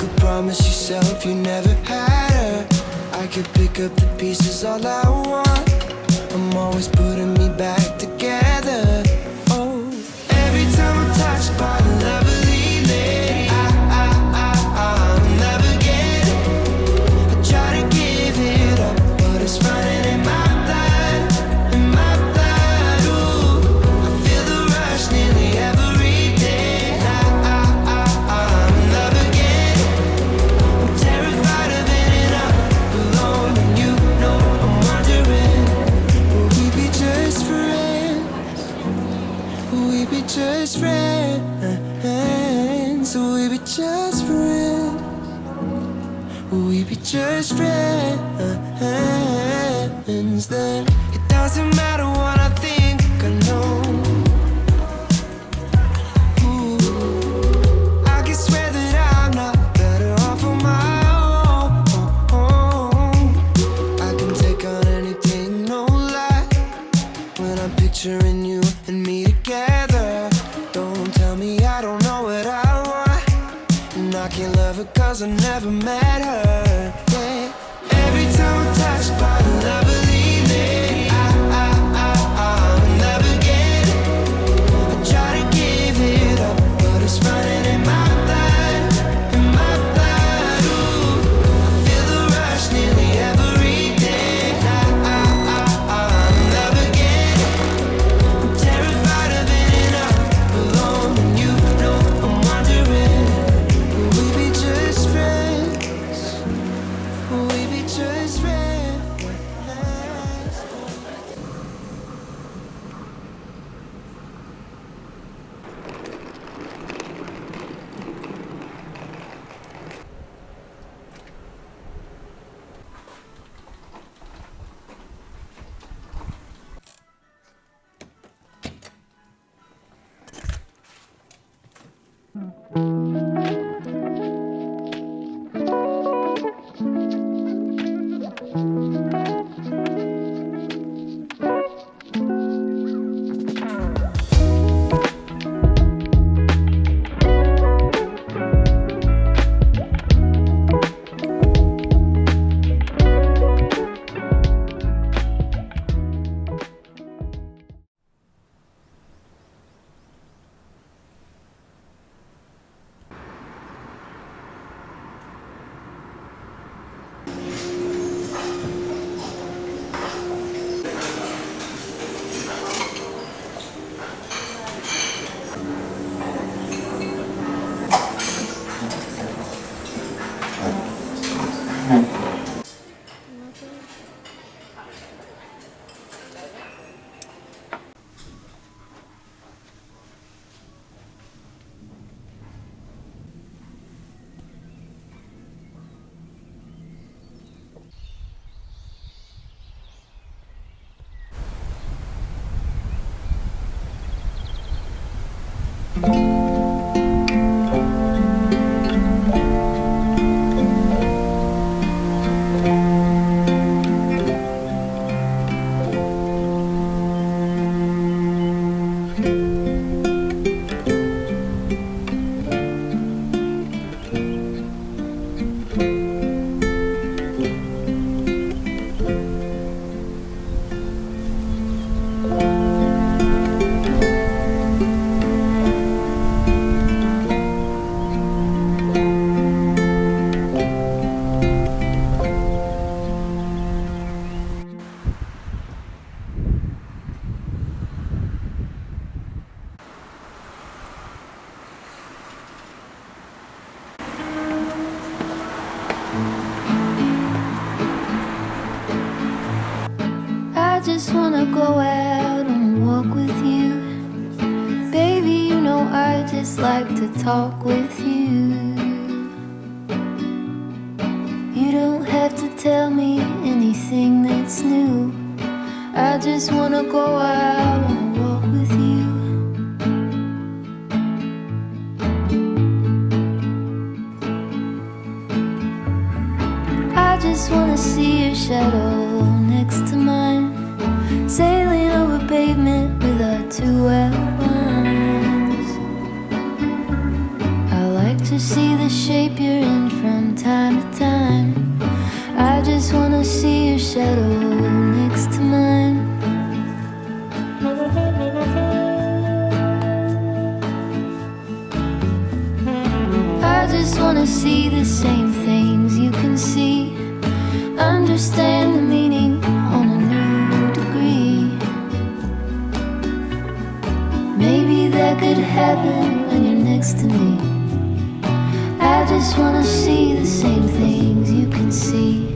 could promise yourself you never had her. I could pick up the pieces all I want. I'm always putting me back together. Oh, every time I'm touched by a lovely lady, I'll never get it. I try to give it up, but it's running in my blood, in my blood. Ooh, I feel the rush nearly every day. I'll never get it. I'm terrified of ending up alone, and you know I'm wondering, will we be just friends? Will we be just friends? Will we be just friends? Will we be just friends? Then it doesn't matter what I think I know. Ooh, I can swear that I'm not better off on my own. I can take on anything, no lie. When I'm picturing you and me together, don't tell me I don't know what I want. And I can't love her cause I never met her. Yeah. Every time I'm touched by a lovely lady, I'll never get it. I try to give it up, but it's running in my blood, in my blood. Ooh, I feel the rush nearly every day. I'll never get it. I'm terrified of ending up alone, and you know I'm wondering, will we be just friends? Will we be just friends? I just wanna go out and walk with you. Baby, you know I just like to talk with you. You don't have to tell me anything that's new. I just wanna go out and walk with you. I just wanna see your shadow next to mine, sailing over pavement with our two outlines. I like to see the shape you're in front understand the meaning on a new degree. Maybe that could happen when you're next to me. I just wanna see the same things you can see.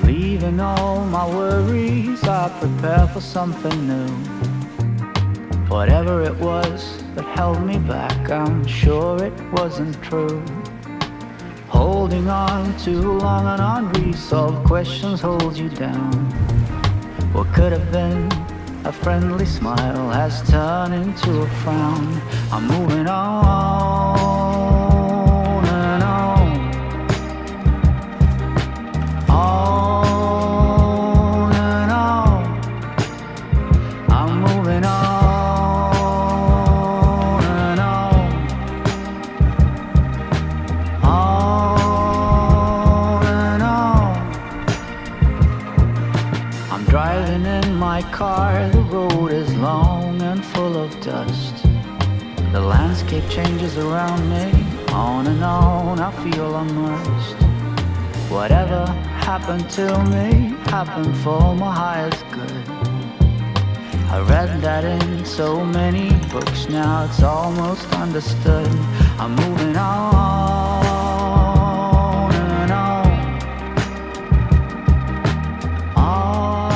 Leaving all my worries, I prepare for something new. Whatever it was that held me back, I'm sure it wasn't true. Holding on too long and unresolved questions hold you down. What could have been a friendly smile has turned into a frown. I'm moving on and on, on and on. I'm moving on and on, on and on. I'm driving in my car, the road is long and full of dust. The landscape changes around me, on and on, I feel immersed. Whatever happened to me happened for my highest good. I read that in so many books, now it's almost understood. I'm moving on and on, on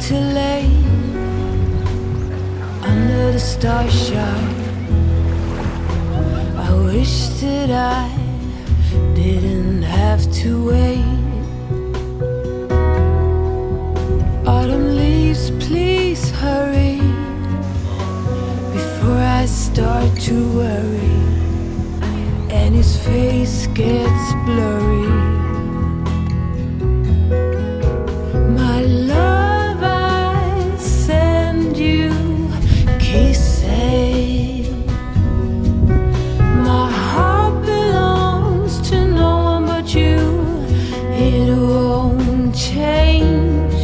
Till late under the starshine. I wish that I didn't have to wait. Autumn leaves, please hurry before I start to worry and his face gets blurry. My love, I send you kisses. My heart belongs to no one but you. It won't change.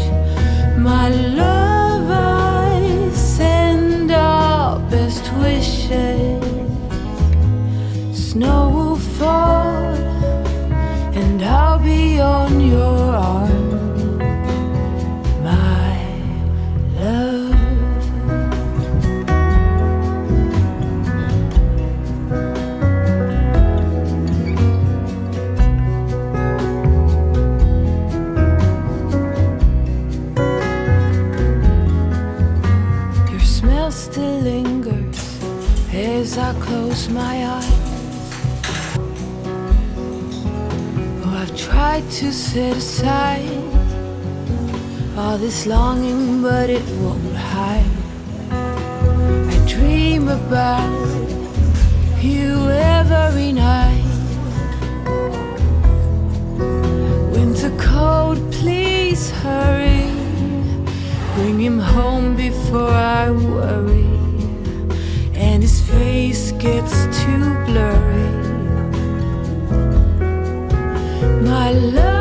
My love, I send our best wishes. Snow will fall and I'll be on your arm. Still lingers as I close my eyes. Oh, I've tried to set aside all this longing, but it won't hide. I dream about you every night. Winter cold, please hurry. Bring him home before I worry and his face gets too blurry. My love,